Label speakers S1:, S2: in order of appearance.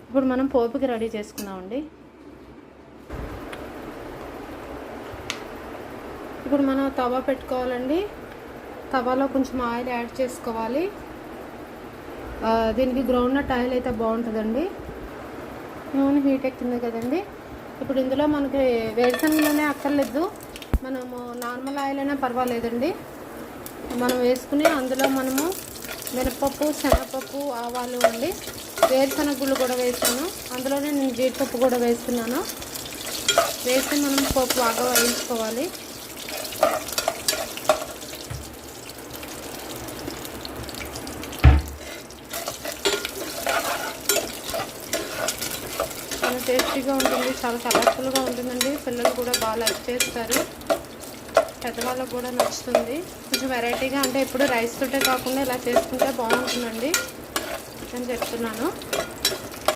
S1: ఇప్పుడు మనం పోపుకి రెడీ చేసుకుందామండి. ఇప్పుడు మనం తవా పెట్టుకోవాలండి. తవాలో కొంచెం ఆయిల్ యాడ్ చేసుకోవాలి. దీనికి గ్రౌండ్నట్ ఆయిల్ అయితే బాగుంటుందండి. నూనె హీట్ ఎక్కింది కదండి. ఇప్పుడు ఇందులో మనకి వేరుశనగ నూనె అక్కర్లేదు, మనము నార్మల్ ఆయిల్ అయినా పర్వాలేదండి. మనం వేసుకుని అందులో మనము మినపప్పు, శనగపప్పు, ఆవాలు అండి, వేరుశనగ గుళ్ళు కూడా వేసాను. అందులోనే నేను జీడిపప్పు కూడా వేస్తున్నాను. వేసి మనం పప్పు బాగా వేయించుకోవాలి. చాలా టేస్టీగా ఉంటుంది, చాలా కలర్ఫుల్గా ఉంటుందండి. పిల్లలు కూడా బాగా లైక్ చేస్తారు, పెద్దవాళ్ళకు కూడా నచ్చుతుంది. కొంచెం వెరైటీగా, అంటే ఇప్పుడు రైస్ తోటే కాకుండా ఇలా చేసుకుంటే బాగుంటుందండి అని చెప్తున్నాను.